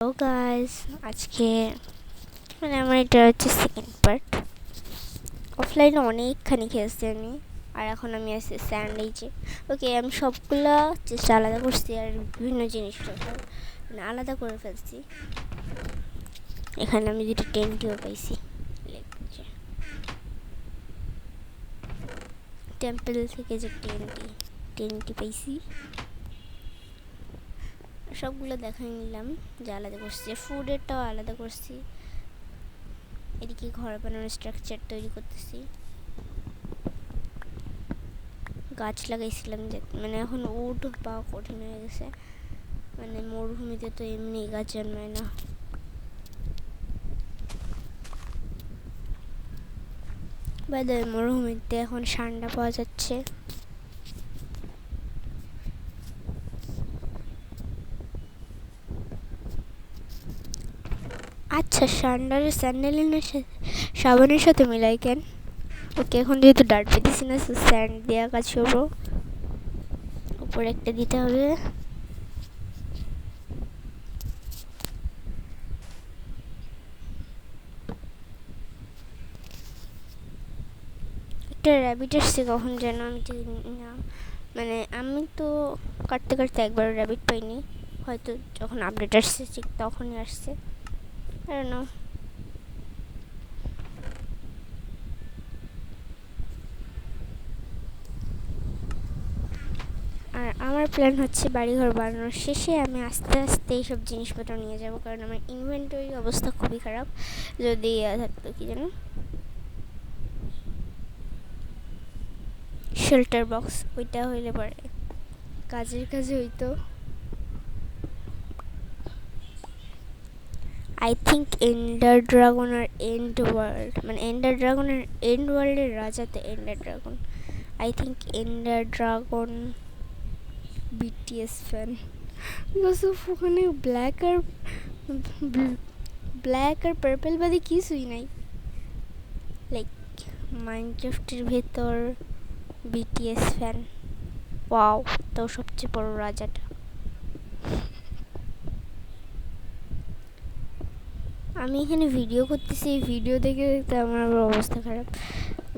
Hello guys, আজকে আমার এটা হচ্ছে সেকেন্ড পার্ট। অফলাইনে অনেকখানি খেয়েছি আমি, আর এখন আমি আছি স্যান্ডউইচে। ওকে, আমি সবগুলা চেষ্টা আলাদা করছি আর বিভিন্ন জিনিসটা আলাদা করে ফেলছি। এখানে আমি দুটো টেন্টিও পাইছি, টেম্পল থেকে যে টেন্টি পাইছি। সবগুলো দেখাই নিলাম যে আলাদা করছি, ফুডেরটাও আলাদা করছি। এদিকে ঘর বানানোর স্ট্রাকচার তৈরি করতেছি। গাছ লাগাইছিলাম যে এখন উড পাওয়া কঠিন হয়ে গেছে, মরুভূমিতে তো এমনি গাছ জন্মায় না। বাইরে মরুভূমিতে এখন ঠান্ডা পাওয়া যাচ্ছে। আচ্ছা, সান্ডারের স্যান্ডেলিনের সাথে সাবানের সাথে মিলাই কেন? ওকে, এখন যেহেতু ডার্ট পেতেছি না, স্যান্ড দেওয়া কাজ করবো। উপরে একটা দিতে হবে। একটা র্যাবিট আসছে কখন যেন, আমি জানি না। আমি তো কাটতে কাটতে একবার র্যাবিট পাইনি, হয়তো যখন আপডেট আসছে ঠিক তখনই আসছে। আর না, আর আমার প্ল্যান হচ্ছে বাড়িঘর বানানোর শেষে আমি আস্তে আস্তে এইসব জিনিসপত্র নিয়ে যাব, কারণ আমার ইনভেন্টরি অবস্থা খুবই খারাপ। যদি থাকতো কি যেন শেল্টার বক্স, ওইটা হইলে পরে কাজের কাজে হইতো। আই থিঙ্ক এন্ডার ড্রাগন আর এন্ড ওয়ার্ল্ড, এন্ডার ড্রাগন আর এন্ড ওয়ার্ল্ডের রাজা তো ender dragon. I think ender dragon BTS fan, because of ওখানে ব্ল্যাক আর পার্পল বাদে কিছুই নাই। লাইক মাইনক্রাফটের ভেতর বিটিএস ফ্যান, ওয়াও, তো সবচেয়ে বড় রাজাটা। আমি এখানে ভিডিও করতেছি, এই ভিডিও দেখে দেখতে আমার অবস্থা খারাপ।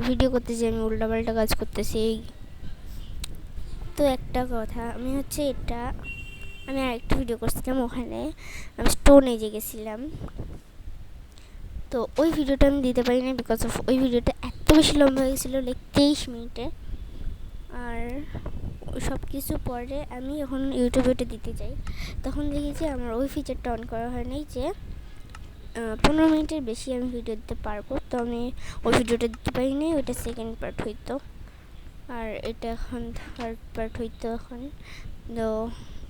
ভিডিও করতেছি, আমি উল্টাপাল্টা কাজ করতেছি। তো একটা কথা, আমি আরেকটা ভিডিও করছিলাম, ওখানে আমি স্টোন এজে গেছিলাম। তো ওই ভিডিওটা আমি দিতে পারি না, বিকজ অফ ওই ভিডিওটা এত বেশি লম্বা হয়ে গেছিলো, লাইক 23 মিনিটে। আর সব কিছু পরে আমি যখন ইউটিউবে ওটা দিতে চাই, তখন দেখি যে আমার ওই ফিচারটা অন করা হয় নাই, যে 15 মিনিটের বেশি আমি ভিডিও দিতে পারবো। তো আমি ওই ভিডিওটা দিতে পারি নাই, ওইটা সেকেন্ড পার্ট হইতো, আর এটা এখন থার্ড পার্ট হইতো এখন। তো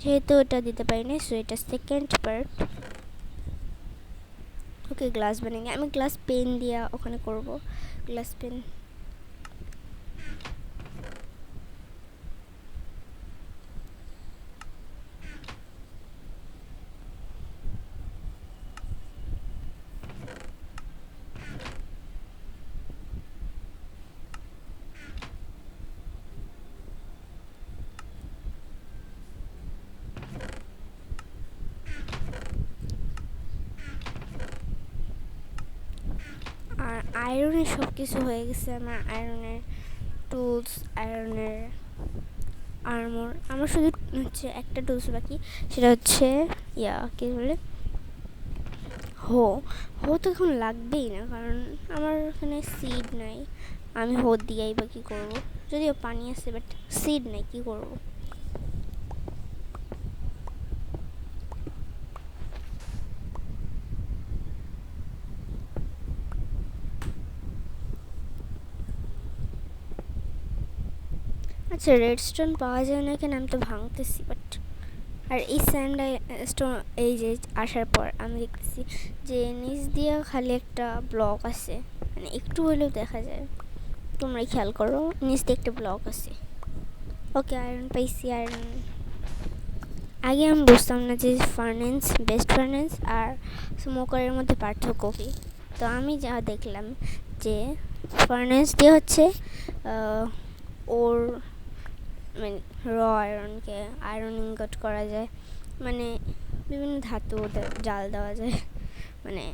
যেহেতু ওটা দিতে পারি নাই, সো এটা সেকেন্ড পার্ট। ওকে, গ্লাস বানিয়ে আমি গ্লাস পেন দিয়ে ওখানে করব, গ্লাস পেন। আর আয়রনের সব কিছু হয়ে গেছে, আমার আয়রনের টুলস, আয়রনের আর্মর। আমার শুধু হচ্ছে একটা টুলস বাকি, সেটা হচ্ছে কি বলে, হো। হো তো এখন লাগবেই না, কারণ আমার এখানে সিড নাই। আমি হো দিয়েই বা কী করবো, যদিও পানি আছে, বাট সিড নাই, কী করবো। আচ্ছা, রেডস্টোন পাওয়া যায় না কেন, আমি তো ভাঙতেছি, বাট আর এই স্টোন এই যে আসার পর আমি দেখতেছি যে নিচ দিয়ে খালি একটা ব্লক আছে, একটু হলেও দেখা যায়। তোমরা খেয়াল করো, নিচ দিয়ে একটা ব্লক আছে। ওকে, আয়রন পাইছি। আয়রন আগে আমি বুঝতাম না যে বেস্ট ফার্নেন্স আর স্মোকারের মধ্যে পার্থক্য কী। তো আমি যা দেখলাম যে ফার্নেন্স দিয়ে হচ্ছে ওর র আয়রনকে আয়রন ইনগট করা যায়, বিভিন্ন ধাতু জাল দেওয়া যায়, মানে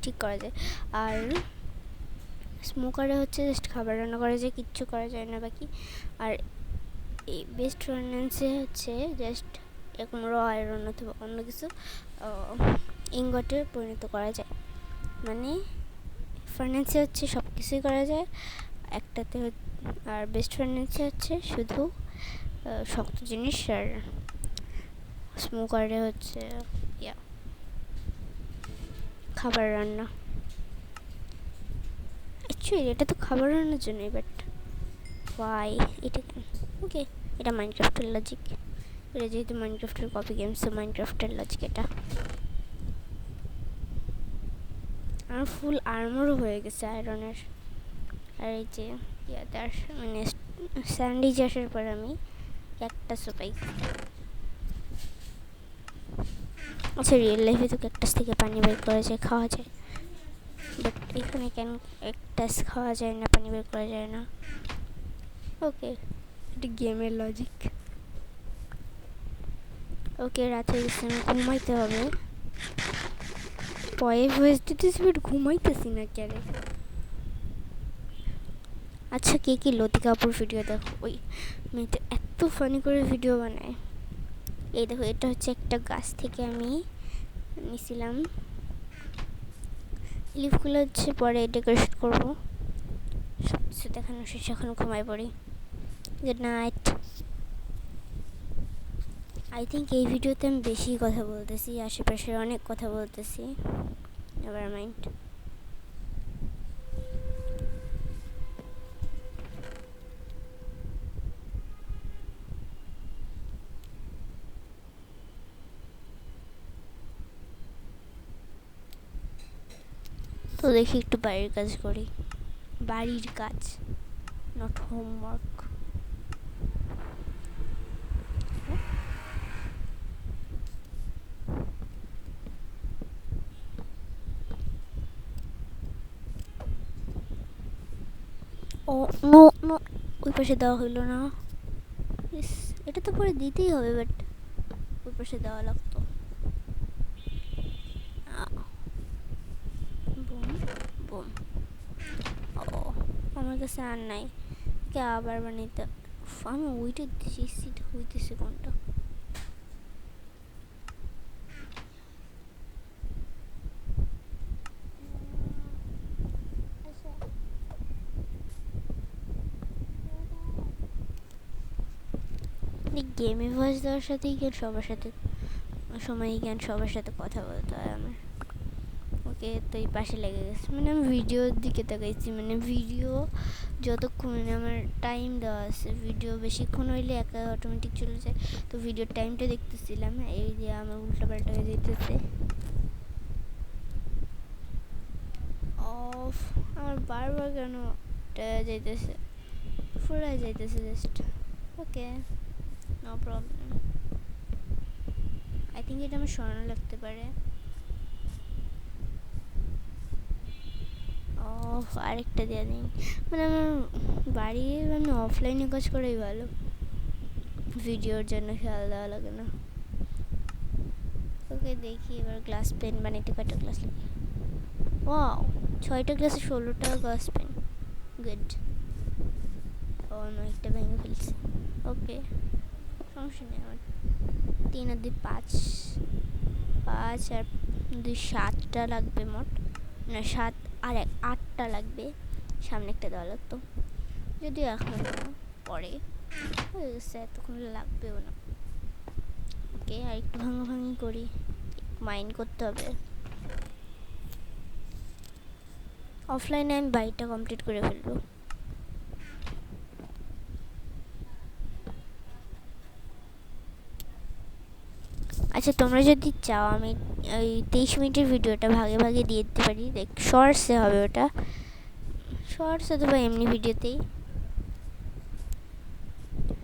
ঠিক করা যায়। আর স্মোকারে হচ্ছে জাস্ট খাবার রান্না করা যায়, কিচ্ছু করা যায় না বাকি। আর এই বেস্ট ফার্নেন্সে হচ্ছে জাস্ট এখন র আয়রন অথবা অন্য কিছু ইনগটে পরিণত করা যায়, মানে ফার্নেন্সে হচ্ছে সব কিছুই করা যায় একটাতে। আর বেস্ট ফার্নেন্সে হচ্ছে শুধু শক্ত জিনিস, আর স্মোকারে হচ্ছে খাবার রান্না। অ্যাকচুয়ালি এটা তো খাবার রান্নার জন্যই, বাট ওয়াই এটা কেন? ওকে, এটা মাইনক্রাফটের লজিক। এটা যেহেতু মাইনক্রাফটের কপি গেম, সো মাইনক্রাফটের লজিক এটা। আমার ফুল আর্মারও হয়ে গেছে আয়রনের। আর এই যে মানে স্যান্ডউইচ আসার পর আমি ক্যাকটাসও পাইছি। আচ্ছা, রিয়েল লাইফে তো ক্যাকটাস থেকে পানি বের করা যায়, খাওয়া যায়, বাট এখানে কেন ক্যাকটাস খাওয়া যায় না, পানি বের করা যায় না? ওকে, এটা গেমের লজিক। ওকে, রাত হয়ে গেছে, আমি ঘুমাইতে হবে। পয়ে ভয়েস দিতেছি বাট ঘুমাইতেছি না কেন? আচ্ছা, কে কি লতিকা আপুর ভিডিও দেখো? ওই মেয়েটা এত ফানি করে ভিডিও বানায়। এই দেখো, এটা হচ্ছে একটা গাছ থেকে আমি নিছিলাম। লিফগুলো হচ্ছে পরে ডেকোরেশন করবো। সব কিছু দেখানো শেষ, এখন ঘুমাই পড়ি। Good night. আই থিঙ্ক এই ভিডিওতে আমি বেশি কথা বলতেছি, আশেপাশের অনেক কথা বলতেছি। Never mind. তো দেখি একটু বাড়ির কাজ করি। বাড়ির কাজ, not homework. Oh no no, ওই পাশে দেওয়া হইলো না। ইস, এটা তো পরে দিতেই হবে, বাট ওই পাশে দেওয়া লাগতো। Boom boom. ও, আমার কাছে আর নাই, কে আবার বানাইতে। আমি ওইটা দিচ্ছি, সিট হইতেছে কোনটা? গেমে ভয়েস দেওয়ার সাথেই কেন সবার সাথে সময়ই কেন সবার সাথে কথা বলতে হয় আমার। ওকে, তো এই পাশে লেগে গেছে, মানে আমি ভিডিওর দিকে তাকাইছি, মানে ভিডিও যতক্ষণ, মানে আমার টাইম দেওয়া আছে, ভিডিও বেশিক্ষণ হইলে একা অটোমেটিক চলে যায়। তো ভিডিওর টাইমটা দেখতেছিলাম, এই যে আমার উল্টা পাল্টা হয়ে যেতেছে। অফ, আমার বারবার কেন যাইতেছে, ফুরাই যাইতেছে just. Okay, no problem. I think এটা আমার স্বর্ণ লাগতে পারে। অফ, আরেকটা দিয়ে দিন, মানে আমার বাড়ি, আমি অফলাইনে কাজ করাই ভালো, ভিডিওর জন্য খেয়াল দেওয়া লাগে না। ওকে, দেখি এবার গ্লাস পেন বানাইতে কয়টা গ্লাস লাগে। ওয়াও, 6টা গ্লাসে 16টা গ্লাস পেন, গুড। ও নো, একটা ভেঙে ফেলছি। ওকে, সমস্যা নেই আমার। 3 আর 2 5, 5 আর 2 7টা লাগবে মোট, না 7 আর 1 8টা লাগবে। সামনে একটা দেওয়া লাগতো, যদিও এখন পরে হয়ে গেছে, এতক্ষণ লাগবেও না। ওকে, আর একটু ভাঙাভাঙি করি, মাইন্ড করতে হবে। অফলাইনে আমি বাড়িটা কমপ্লিট করে ফেলবো। আচ্ছা, তোমরা যদি চাও আমি ওই 23 মিনিটের ভিডিওটা ভাগে ভাগে দিয়ে দিতে পারি, লাইক শর্টসে হবে ওটা, শর্টস অথবা এমনি ভিডিওতেই।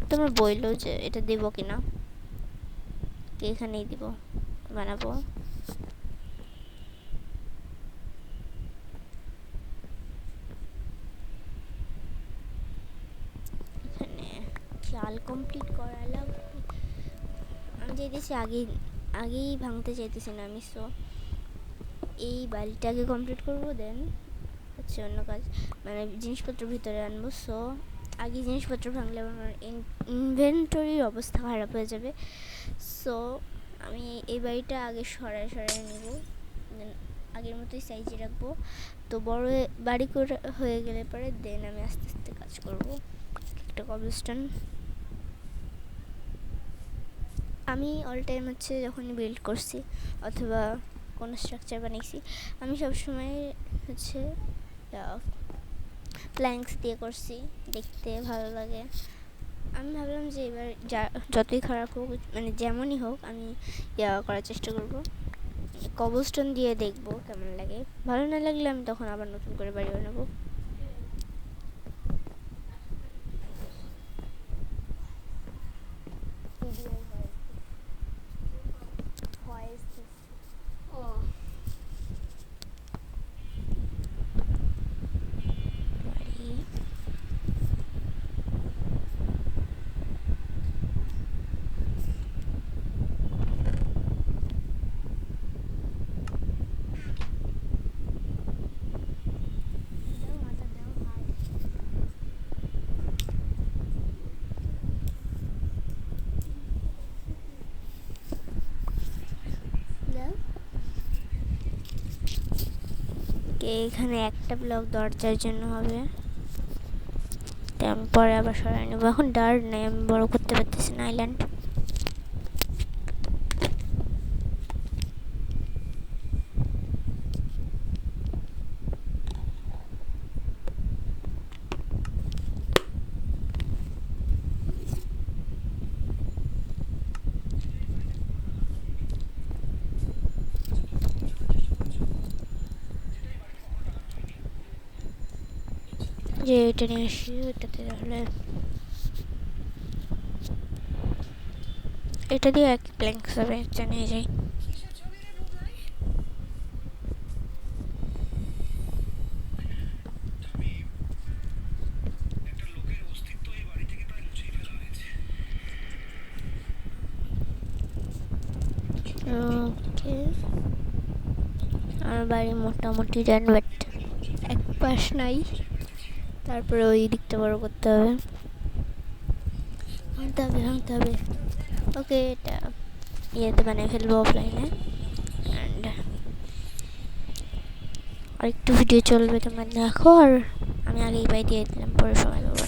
তোমরা বললো যে এটা দেবো কিনা, কি এখানেই দিব, বানাবো। এখানে চাল কমপ্লিট করা লাগবে। আমি চাইতেছি আগে আগেই ভাঙতে চাইতেছি না আমি। সো এই বাড়িটাকে কমপ্লিট করবো, দেন হচ্ছে অন্য কাজ, মানে জিনিসপত্র ভিতরে আনবো। সো আগে জিনিসপত্র ভাঙলে আমার ইনভেন্টরির অবস্থা খারাপ হয়ে যাবে। সো আমি এই বাড়িটা আগে সরায় নেব, দেন আগের মতোই সাইজে রাখবো। তো বড় বাড়ি করে হয়ে গেলে পরে দেন আমি আস্তে আস্তে কাজ করব। একটা কবলস্টোন আমি অল টাইম হচ্ছে যখনই বিল্ড করছি অথবা কোনো স্ট্রাকচার বানিয়েছি, আমি সবসময় হচ্ছে প্ল্যাঙ্কস দিয়ে করছি, দেখতে ভালো লাগে। আমি ভাবলাম যে এবার যতই খারাপ হোক, মানে যেমনই হোক, আমি করার চেষ্টা করব। কবলস্টোন দিয়ে দেখবো কেমন লাগে, ভালো না লাগলে আমি তখন আবার নতুন করে বাড়ি বানাবো। এখানে একটা ব্লক দরজার জন্য হবে, আমি পরে আবার সরাই নেবো। এখন ডার্ট নেই, আমি বড় করতে পারতেছি না আইল্যান্ড। যে এটা নিয়ে আসি, ওইটাতে তাহলে এটা দিয়ে এক প্ল্যাঙ্ক হবে, এটা নিয়ে যাই। ওকে, আমার বাড়ি মোটামুটি ডান, বাট এক পাশ নাই, তারপরে ওই দিকটা বড় করতে হবে, ভাঙতে হবে। ওকে, এটা ইয়েতে বানিয়ে ফেলবো অফলাইনে, অ্যান্ড আরেকটু ভিডিও চলবে, তোমরা দেখো। আর আমি আগেই বাই দিয়ে দিলাম, পরে সময় দেবো।